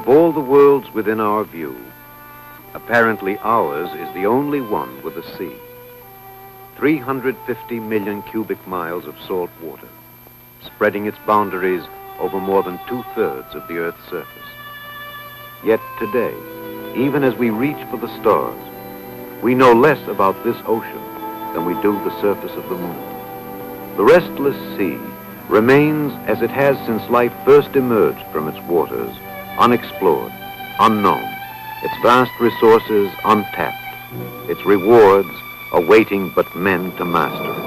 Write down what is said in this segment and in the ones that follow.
Of all the worlds within our view, apparently ours is the only one with a sea. 350 million cubic miles of salt water, spreading its boundaries over more than 2/3 of the Earth's surface. Yet today, even as we reach for the stars, we know less about this ocean than we do the surface of the moon. The restless sea remains as it has since life first emerged from its waters, unexplored, unknown, its vast resources untapped, its rewards awaiting but men to master it.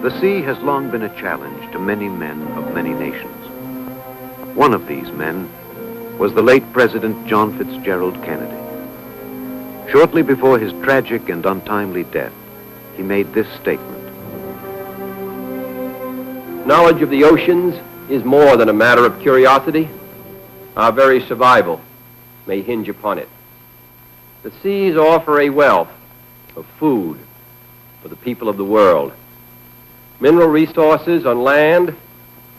The sea has long been a challenge to many men of many nations. One of these men was the late President John Fitzgerald Kennedy. Shortly before his tragic and untimely death, he made this statement. Knowledge of the oceans is more than a matter of curiosity. Our very survival may hinge upon it. The seas offer a wealth of food for the people of the world. Mineral resources on land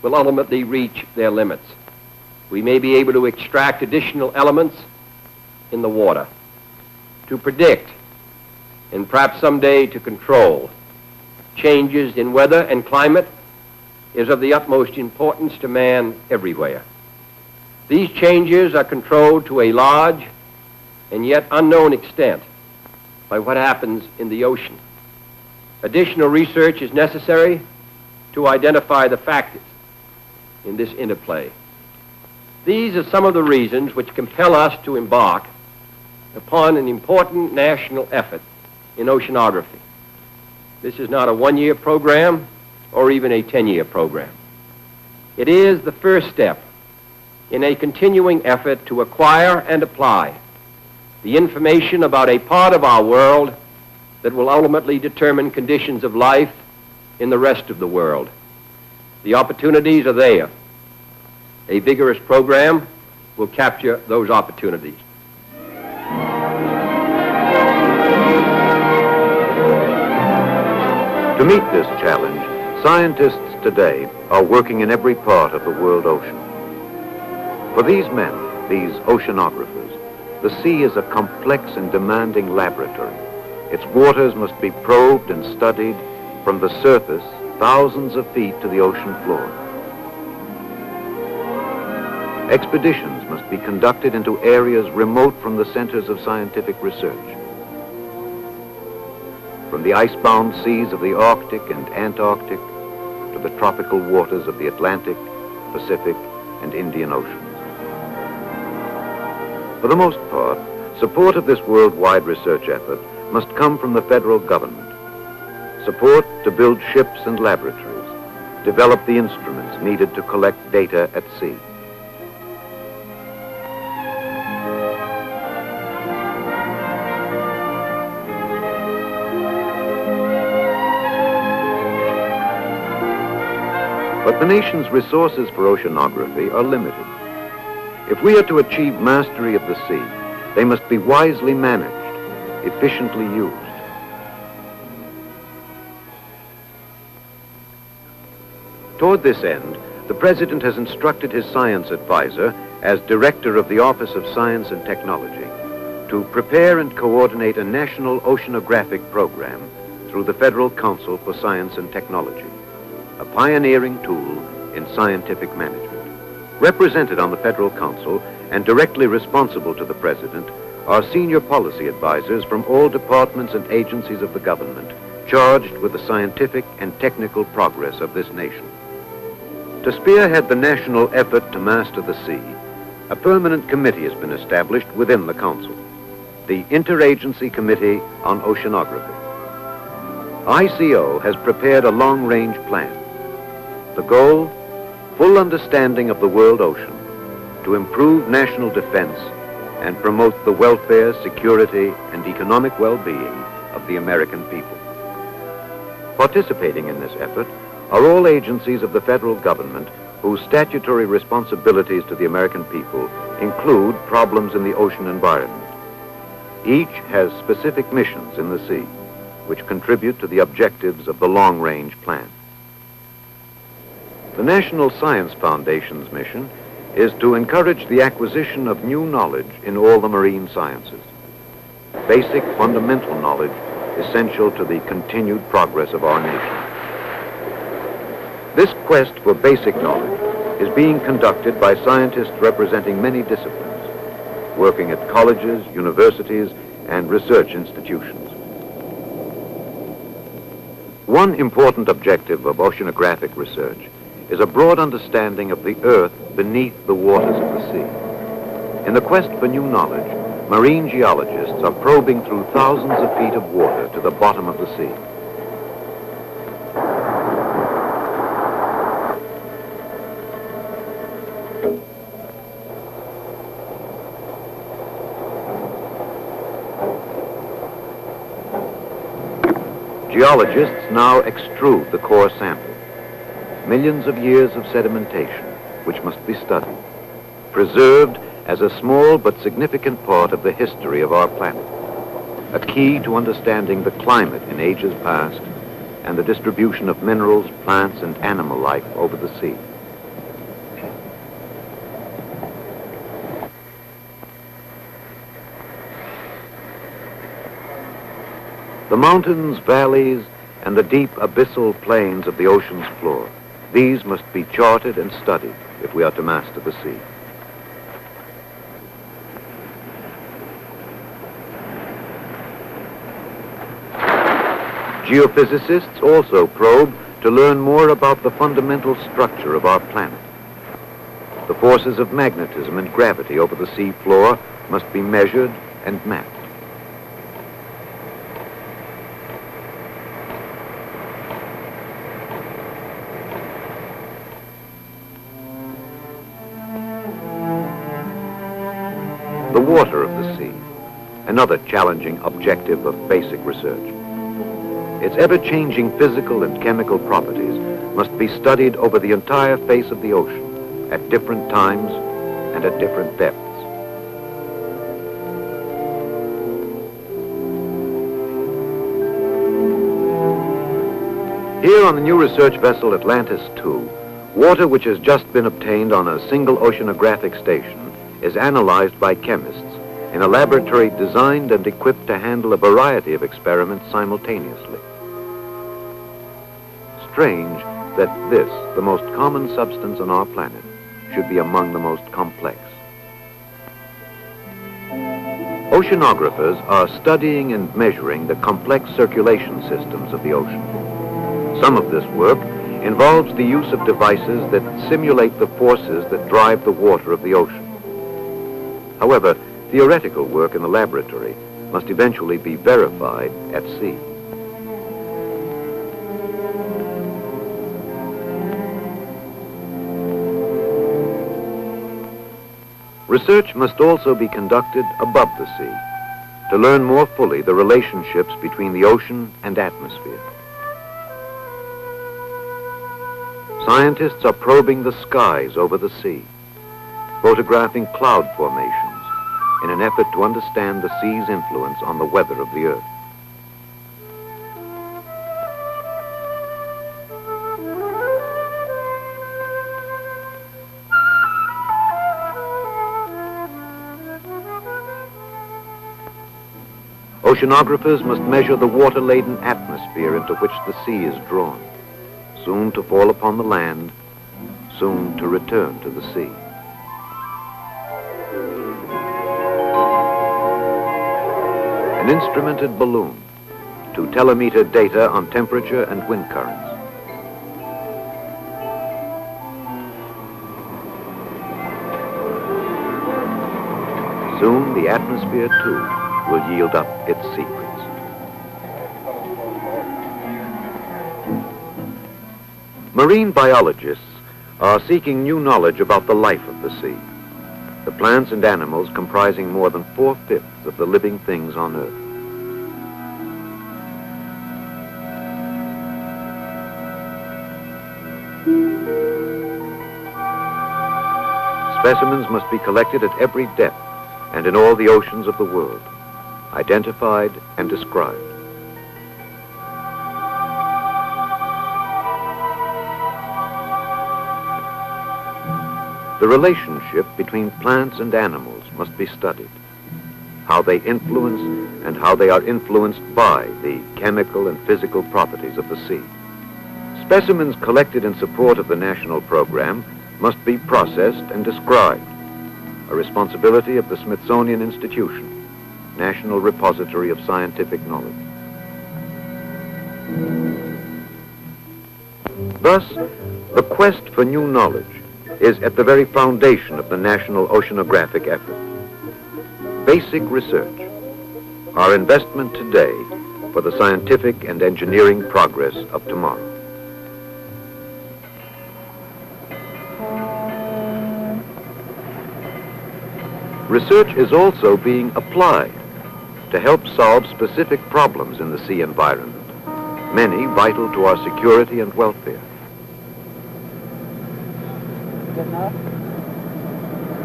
will ultimately reach their limits. We may be able to extract additional elements in the water. To predict, and perhaps someday to control, changes in weather and climate is of the utmost importance to man everywhere. These changes are controlled to a large and yet unknown extent by what happens in the ocean. Additional research is necessary to identify the factors in this interplay. These are some of the reasons which compel us to embark upon an important national effort in oceanography. This is not a one-year program or even a 10-year program. It is the first step in a continuing effort to acquire and apply the information about a part of our world that will ultimately determine conditions of life in the rest of the world. The opportunities are there. A vigorous program will capture those opportunities. To meet this challenge, scientists today are working in every part of the world ocean. For these men, these oceanographers, the sea is a complex and demanding laboratory. Its waters must be probed and studied from the surface thousands of feet to the ocean floor. Expeditions must be conducted into areas remote from the centers of scientific research. From the icebound seas of the Arctic and Antarctic to the tropical waters of the Atlantic, Pacific, and Indian Oceans. For the most part, support of this worldwide research effort must come from the federal government. Support to build ships and laboratories, develop the instruments needed to collect data at sea. But the nation's resources for oceanography are limited. If we are to achieve mastery of the sea, they must be wisely managed, efficiently used. Toward this end, the President has instructed his science advisor, as Director of the Office of Science and Technology, to prepare and coordinate a national oceanographic program through the Federal Council for Science and Technology, a pioneering tool in scientific management. Represented on the Federal Council and directly responsible to the President are senior policy advisors from all departments and agencies of the government charged with the scientific and technical progress of this nation. To spearhead the national effort to master the sea, a permanent committee has been established within the Council, the Interagency Committee on Oceanography. ICO has prepared a long-range plan. The goal? Full understanding of the world ocean, to improve national defense and promote the welfare, security, and economic well-being of the American people. Participating in this effort are all agencies of the federal government whose statutory responsibilities to the American people include problems in the ocean environment. Each has specific missions in the sea, which contribute to the objectives of the long-range plan. The National Science Foundation's mission is to encourage the acquisition of new knowledge in all the marine sciences. Basic fundamental knowledge essential to the continued progress of our nation. This quest for basic knowledge is being conducted by scientists representing many disciplines, working at colleges, universities, and research institutions. One important objective of oceanographic research is a broad understanding of the Earth beneath the waters of the sea. In the quest for new knowledge, marine geologists are probing through thousands of feet of water to the bottom of the sea. Geologists now extrude the core sample. Millions of years of sedimentation, which must be studied, preserved as a small but significant part of the history of our planet, a key to understanding the climate in ages past and the distribution of minerals, plants, and animal life over the sea. The mountains, valleys, and the deep abyssal plains of the ocean's floor, these must be charted and studied if we are to master the sea. Geophysicists also probe to learn more about the fundamental structure of our planet. The forces of magnetism and gravity over the sea floor must be measured and mapped. The water of the sea, another challenging objective of basic research. Its ever-changing physical and chemical properties must be studied over the entire face of the ocean at different times and at different depths. Here on the new research vessel Atlantis II, water which has just been obtained on a single oceanographic station is analyzed by chemists in a laboratory designed and equipped to handle a variety of experiments simultaneously. Strange that this, the most common substance on our planet, should be among the most complex. Oceanographers are studying and measuring the complex circulation systems of the ocean. Some of this work involves the use of devices that simulate the forces that drive the water of the ocean. However, theoretical work in the laboratory must eventually be verified at sea. Research must also be conducted above the sea to learn more fully the relationships between the ocean and atmosphere. Scientists are probing the skies over the sea, photographing cloud formations in an effort to understand the sea's influence on the weather of the Earth. Oceanographers must measure the water-laden atmosphere into which the sea is drawn, soon to fall upon the land, soon to return to the sea. An instrumented balloon to telemeter data on temperature and wind currents. Soon the atmosphere, too, will yield up its secrets. Marine biologists are seeking new knowledge about the life of the sea, the plants and animals comprising more than 4/5 of the living things on Earth. specimens must be collected at every depth and in all the oceans of the world, identified and described. The relationship between plants and animals must be studied, how they influence and how they are influenced by the chemical and physical properties of the sea. Specimens collected in support of the national program must be processed and described, a responsibility of the Smithsonian Institution, National Repository of Scientific Knowledge. Thus, the quest for new knowledge is at the very foundation of the national oceanographic effort. Basic research, our investment today for the scientific and engineering progress of tomorrow. Research is also being applied to help solve specific problems in the sea environment, many vital to our security and welfare.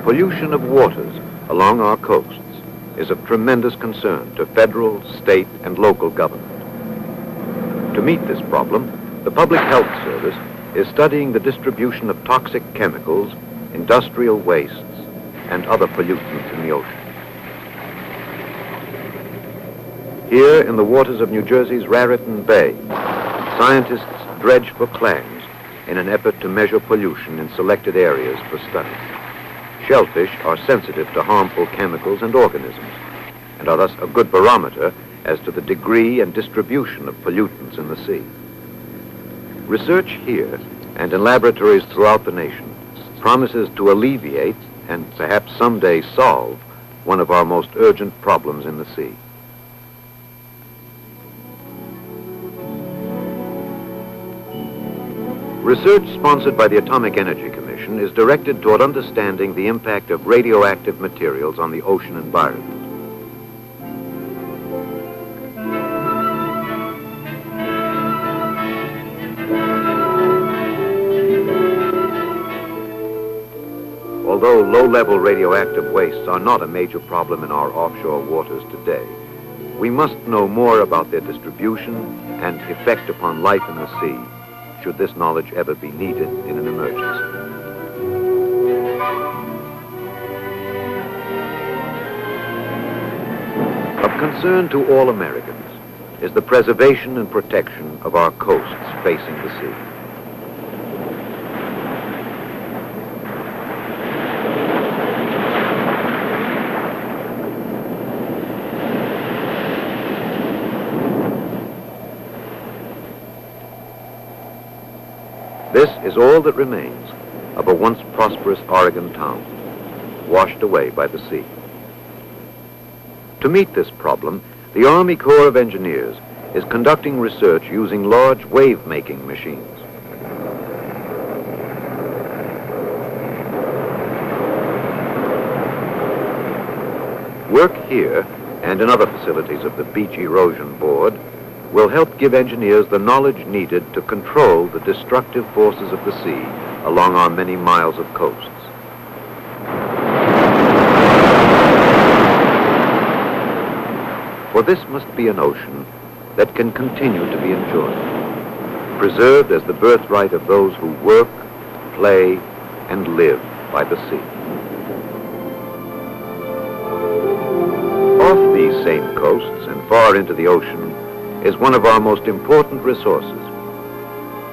Pollution of waters along our coasts is of tremendous concern to federal, state, and local government. To meet this problem, the Public Health Service is studying the distribution of toxic chemicals, industrial wastes, and other pollutants in the ocean. Here in the waters of New Jersey's Raritan Bay, scientists dredge for clams in an effort to measure pollution in selected areas for study. Shellfish are sensitive to harmful chemicals and organisms, and are thus a good barometer as to the degree and distribution of pollutants in the sea. Research here and in laboratories throughout the nation promises to alleviate and perhaps someday solve one of our most urgent problems in the sea. Research sponsored by the Atomic Energy Commission is directed toward understanding the impact of radioactive materials on the ocean environment. Although low-level radioactive wastes are not a major problem in our offshore waters today, we must know more about their distribution and effect upon life in the sea, should this knowledge ever be needed in an emergency. Of concern to all Americans is the preservation and protection of our coasts facing the sea. This is all that remains of a once prosperous Oregon town, washed away by the sea. To meet this problem, the Army Corps of Engineers is conducting research using large wave-making machines. Work here and in other facilities of the Beach Erosion Board will help give engineers the knowledge needed to control the destructive forces of the sea along our many miles of coasts. For this must be an ocean that can continue to be enjoyed, preserved as the birthright of those who work, play, and live by the sea. Off these same coasts and far into the ocean is one of our most important resources,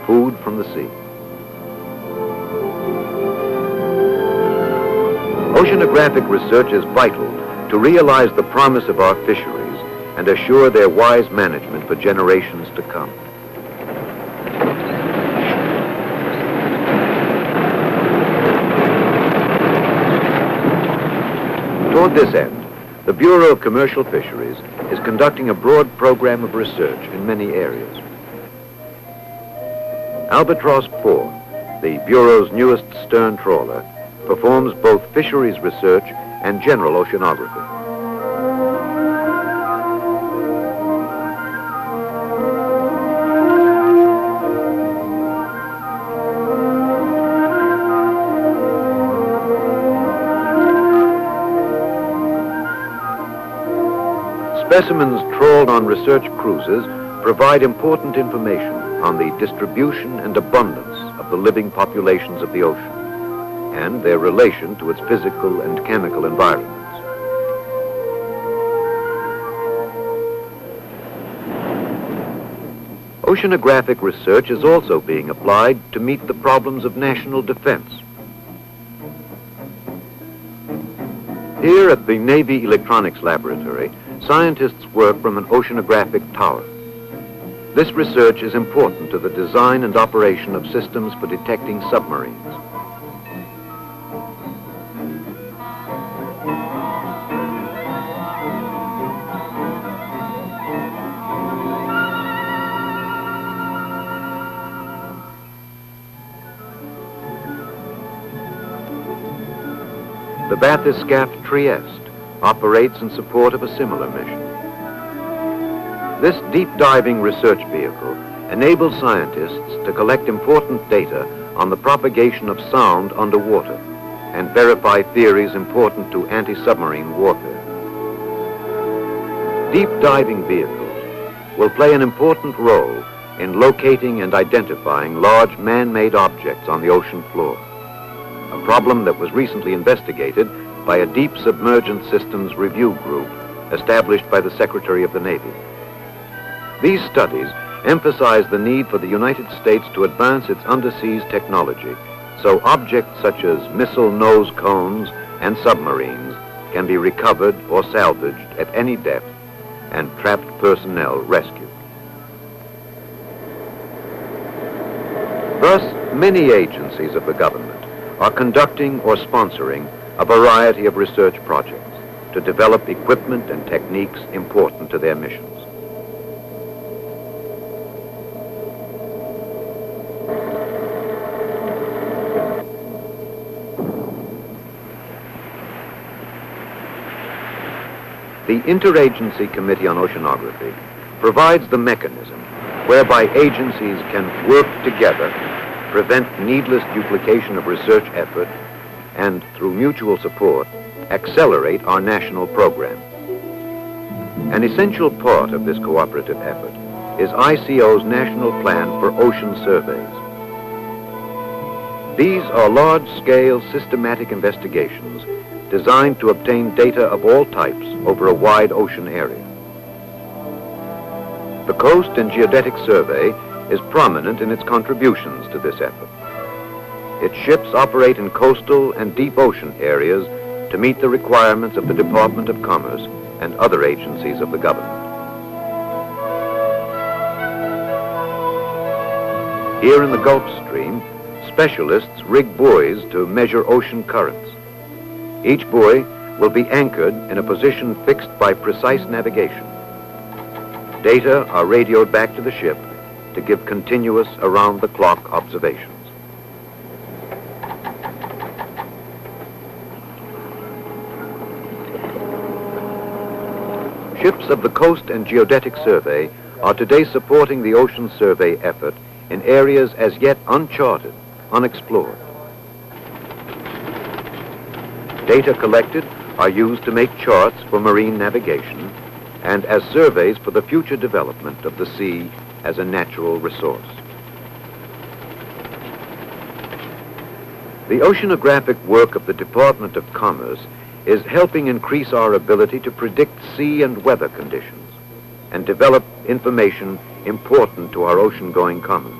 food from the sea. Oceanographic research is vital to realize the promise of our fisheries and assure their wise management for generations to come. Toward this end, the Bureau of Commercial Fisheries is conducting a broad program of research in many areas. Albatross 4, the Bureau's newest stern trawler, performs both fisheries research and general oceanography. Specimens trawled on research cruises provide important information on the distribution and abundance of the living populations of the ocean and their relation to its physical and chemical environments. Oceanographic research is also being applied to meet the problems of national defense. Here at the Navy Electronics Laboratory, scientists work from an oceanographic tower. This research is important to the design and operation of systems for detecting submarines. The bathyscaphe Trieste operates in support of a similar mission. This deep-diving research vehicle enables scientists to collect important data on the propagation of sound underwater and verify theories important to anti-submarine warfare. Deep-diving vehicles will play an important role in locating and identifying large man-made objects on the ocean floor, a problem that was recently investigated by a Deep Submergent Systems Review Group established by the Secretary of the Navy. These studies emphasize the need for the United States to advance its underseas technology so objects such as missile nose cones and submarines can be recovered or salvaged at any depth and trapped personnel rescued. Thus, many agencies of the government are conducting or sponsoring a variety of research projects to develop equipment and techniques important to their missions. The Interagency Committee on Oceanography provides the mechanism whereby agencies can work together, prevent needless duplication of research effort, and through mutual support, accelerate our national program. An essential part of this cooperative effort is ICO's National Plan for Ocean Surveys. These are large-scale systematic investigations designed to obtain data of all types over a wide ocean area. The Coast and Geodetic Survey is prominent in its contributions to this effort. Its ships operate in coastal and deep ocean areas to meet the requirements of the Department of Commerce and other agencies of the government. Here in the Gulf Stream, specialists rig buoys to measure ocean currents. Each buoy will be anchored in a position fixed by precise navigation. Data are radioed back to the ship to give continuous around-the-clock observations. Ships of the Coast and Geodetic Survey are today supporting the ocean survey effort in areas as yet uncharted, unexplored. Data collected are used to make charts for marine navigation and as surveys for the future development of the sea as a natural resource. The oceanographic work of the Department of Commerce is helping increase our ability to predict sea and weather conditions and develop information important to our ocean-going commerce.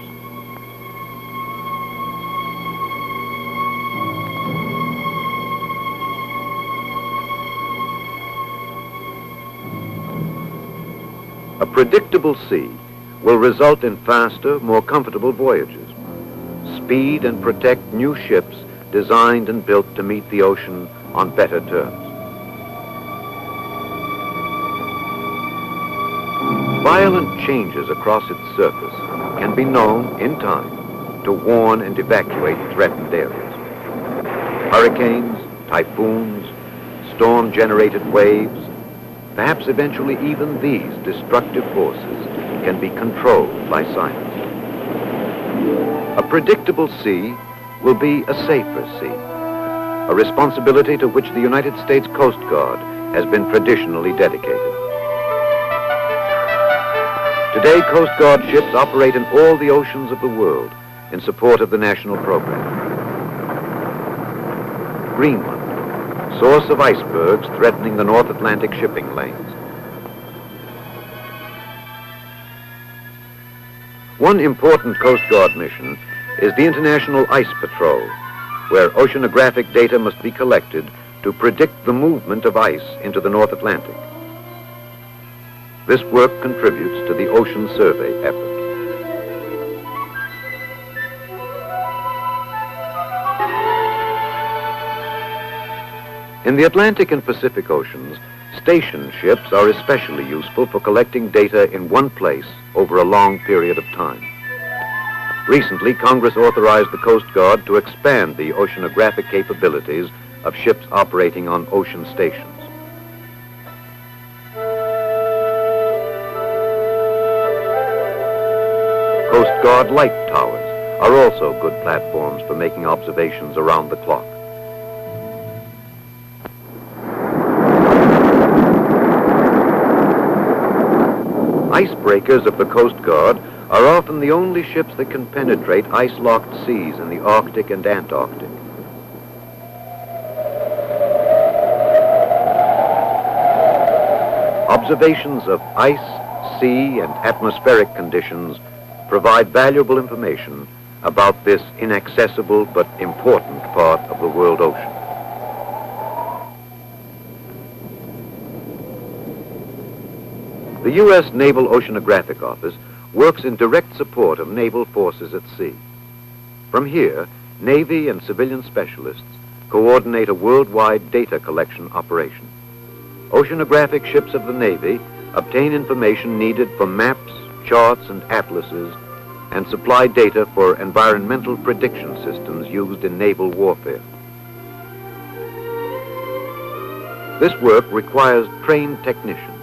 A predictable sea will result in faster, more comfortable voyages, speed and protect new ships designed and built to meet the ocean on better terms. Violent changes across its surface can be known in time to warn and evacuate threatened areas. Hurricanes, typhoons, storm-generated waves, perhaps eventually even these destructive forces can be controlled by science. A predictable sea will be a safer sea, a responsibility to which the United States Coast Guard has been traditionally dedicated. Today, Coast Guard ships operate in all the oceans of the world in support of the national program. Greenland, source of icebergs threatening the North Atlantic shipping lanes. One important Coast Guard mission is the International Ice Patrol, where oceanographic data must be collected to predict the movement of ice into the North Atlantic. This work contributes to the ocean survey effort. In the Atlantic and Pacific Oceans, station ships are especially useful for collecting data in one place over a long period of time. Recently, Congress authorized the Coast Guard to expand the oceanographic capabilities of ships operating on ocean stations. Coast Guard light towers are also good platforms for making observations around the clock. Icebreakers of the Coast Guard are often the only ships that can penetrate ice-locked seas in the Arctic and Antarctic. Observations of ice, sea, and atmospheric conditions provide valuable information about this inaccessible but important part of the world ocean. The U.S. Naval Oceanographic Office works in direct support of naval forces at sea. From here, Navy and civilian specialists coordinate a worldwide data collection operation. Oceanographic ships of the Navy obtain information needed for maps, charts, and atlases, and supply data for environmental prediction systems used in naval warfare. This work requires trained technicians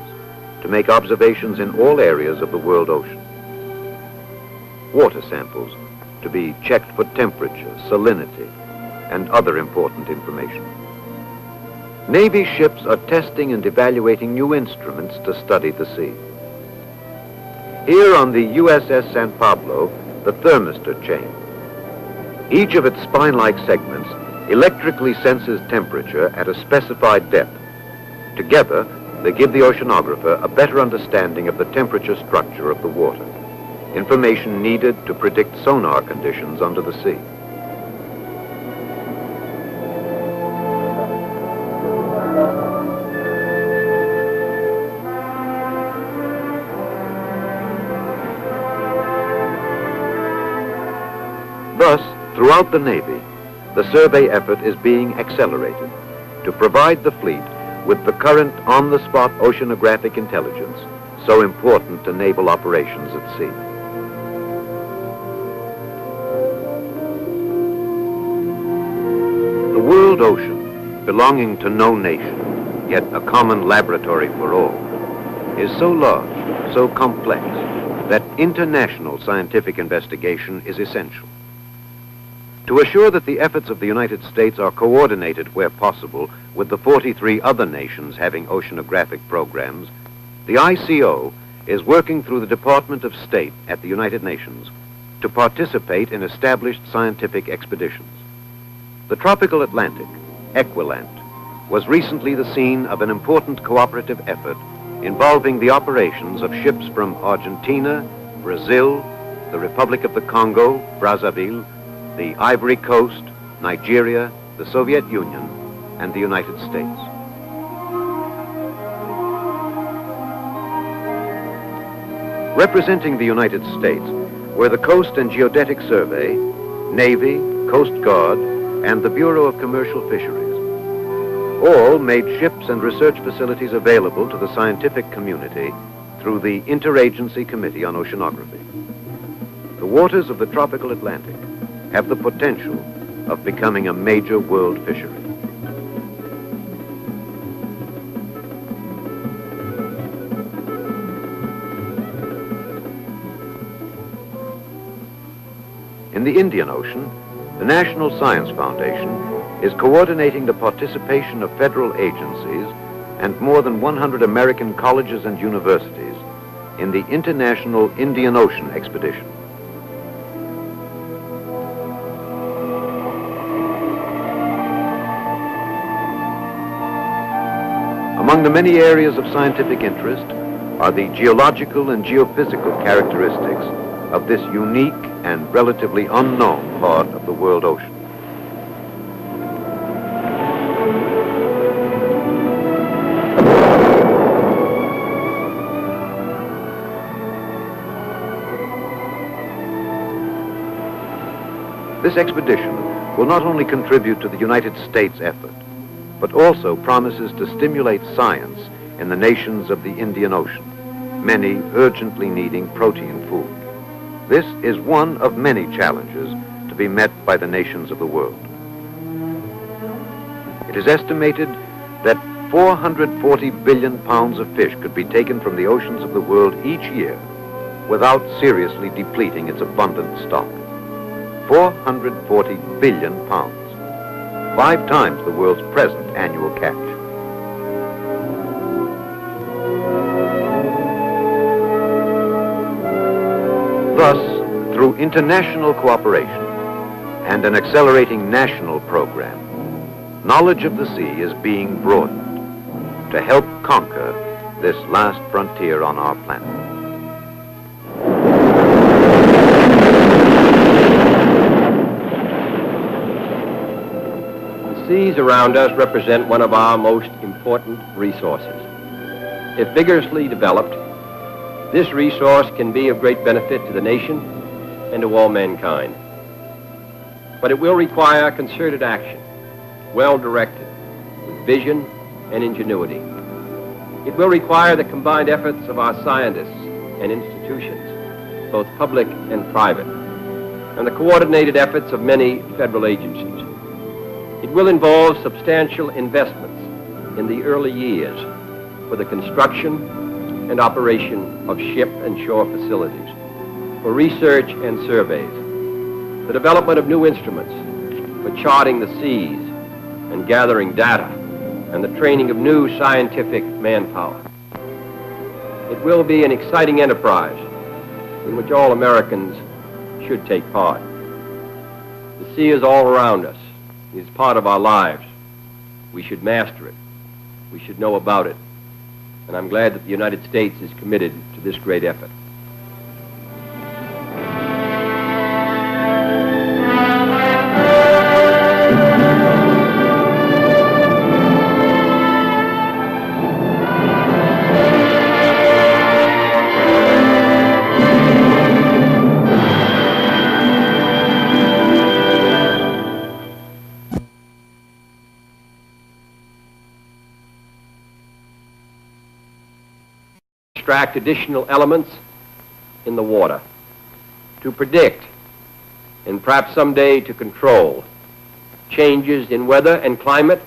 to make observations in all areas of the world ocean. Water samples to be checked for temperature, salinity, and other important information. Navy ships are testing and evaluating new instruments to study the sea. Here on the USS San Pablo, the thermistor chain. Each of its spine-like segments electrically senses temperature at a specified depth. Together, they give the oceanographer a better understanding of the temperature structure of the water, information needed to predict sonar conditions under the sea. Thus, throughout the Navy, the survey effort is being accelerated to provide the fleet with the current on-the-spot oceanographic intelligence so important to naval operations at sea. The world ocean, belonging to no nation, yet a common laboratory for all, is so large, so complex, that international scientific investigation is essential. To assure that the efforts of the United States are coordinated where possible with the 43 other nations having oceanographic programs, the ICO is working through the Department of State at the United Nations to participate in established scientific expeditions. The tropical Atlantic, Equilant, was recently the scene of an important cooperative effort involving the operations of ships from Argentina, Brazil, the Republic of the Congo, Brazzaville, the Ivory Coast, Nigeria, the Soviet Union, and the United States. Representing the United States were the Coast and Geodetic Survey, Navy, Coast Guard, and the Bureau of Commercial Fisheries. All made ships and research facilities available to the scientific community through the Interagency Committee on Oceanography. The waters of the tropical Atlantic have the potential of becoming a major world fishery. In the Indian Ocean, the National Science Foundation is coordinating the participation of federal agencies and more than 100 American colleges and universities in the International Indian Ocean Expedition. Among the many areas of scientific interest are the geological and geophysical characteristics of this unique and relatively unknown part of the world ocean. This expedition will not only contribute to the United States effort, but also promises to stimulate science in the nations of the Indian Ocean, many urgently needing protein food. This is one of many challenges to be met by the nations of the world. It is estimated that 440 billion pounds of fish could be taken from the oceans of the world each year without seriously depleting its abundant stock. 440 billion pounds, 5 times the world's present annual catch. Thus, through international cooperation and an accelerating national program, knowledge of the sea is being broadened to help conquer this last frontier on our planet. The seas around us represent one of our most important resources. If vigorously developed, this resource can be of great benefit to the nation and to all mankind. But it will require concerted action, well directed, with vision and ingenuity. It will require the combined efforts of our scientists and institutions, both public and private, and the coordinated efforts of many federal agencies. It will involve substantial investments in the early years for the construction and operation of ship and shore facilities, for research and surveys, the development of new instruments for charting the seas and gathering data, and the training of new scientific manpower. It will be an exciting enterprise in which all Americans should take part. The sea is all around us. It is part of our lives. We should master it. We should know about it. And I'm glad that the United States is committed to this great effort. Extract additional elements in the water, to predict and perhaps someday to control changes in weather and climate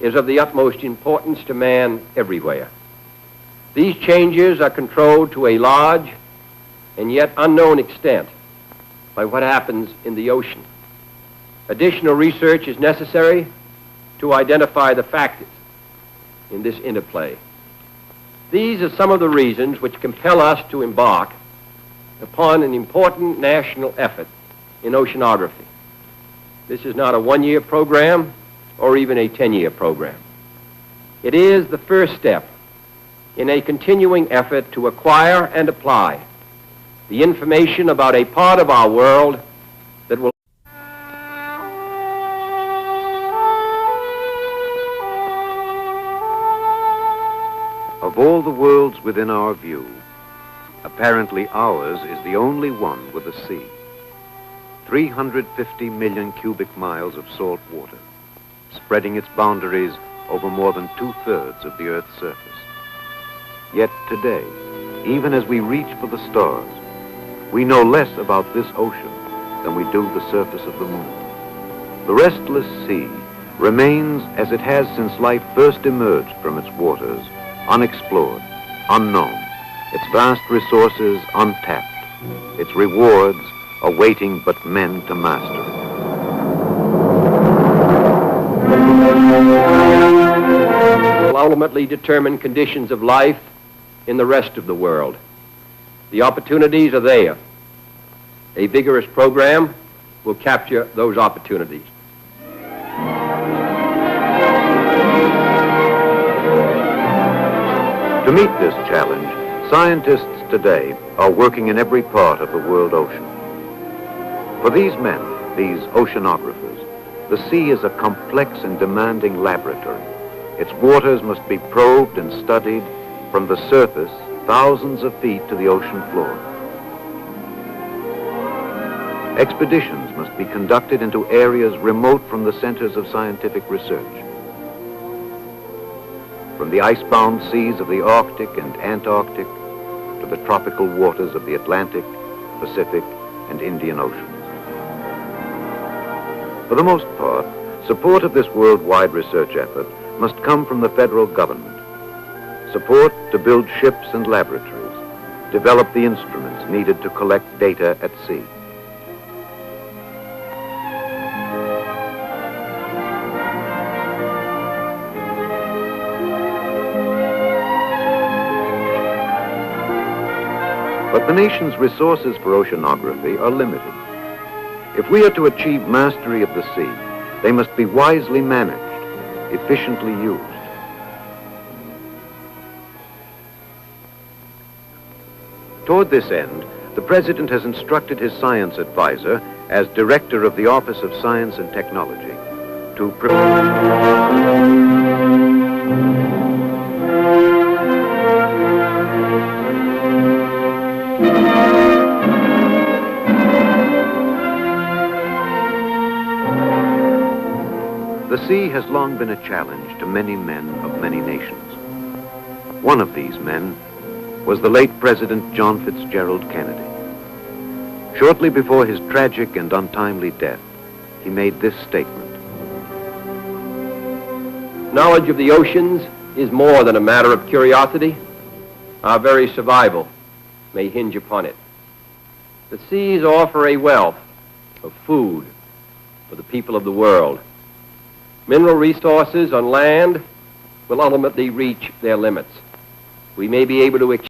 is of the utmost importance to man everywhere. These changes are controlled to a large and yet unknown extent by what happens in the ocean. Additional research is necessary to identify the factors in this interplay. These are some of the reasons which compel us to embark upon an important national effort in oceanography. This is not a one-year program or even a 10-year program. It is the first step in a continuing effort to acquire and apply the information about a part of our world that will Of all the worlds within our view, apparently ours is the only one with a sea. 350 million cubic miles of salt water, spreading its boundaries over more than 2/3 of the Earth's surface. Yet today, even as we reach for the stars, we know less about this ocean than we do the surface of the moon. The restless sea remains as it has since life first emerged from its waters, unexplored, unknown, its vast resources untapped, its rewards awaiting but men to master it. Will ultimately determine conditions of life in the rest of the world. The opportunities are there. A vigorous program will capture those opportunities. To meet this challenge, scientists today are working in every part of the world ocean. For these men, these oceanographers, the sea is a complex and demanding laboratory. Its waters must be probed and studied from the surface thousands of feet to the ocean floor. Expeditions must be conducted into areas remote from the centers of scientific research. From the icebound seas of the Arctic and Antarctic to the tropical waters of the Atlantic, Pacific, and Indian Oceans. For the most part, support of this worldwide research effort must come from the federal government. Support to build ships and laboratories, develop the instruments needed to collect data at sea. But the nation's resources for oceanography are limited. If we are to achieve mastery of the sea, they must be wisely managed, efficiently used. Toward this end, the President has instructed his science advisor, as Director of the Office of Science and Technology, to The sea has long been a challenge to many men of many nations. One of these men was the late President John Fitzgerald Kennedy. Shortly before his tragic and untimely death, he made this statement. Knowledge of the oceans is more than a matter of curiosity. Our very survival may hinge upon it. The seas offer a wealth of food for the people of the world. Mineral resources on land will ultimately reach their limits. We may be able to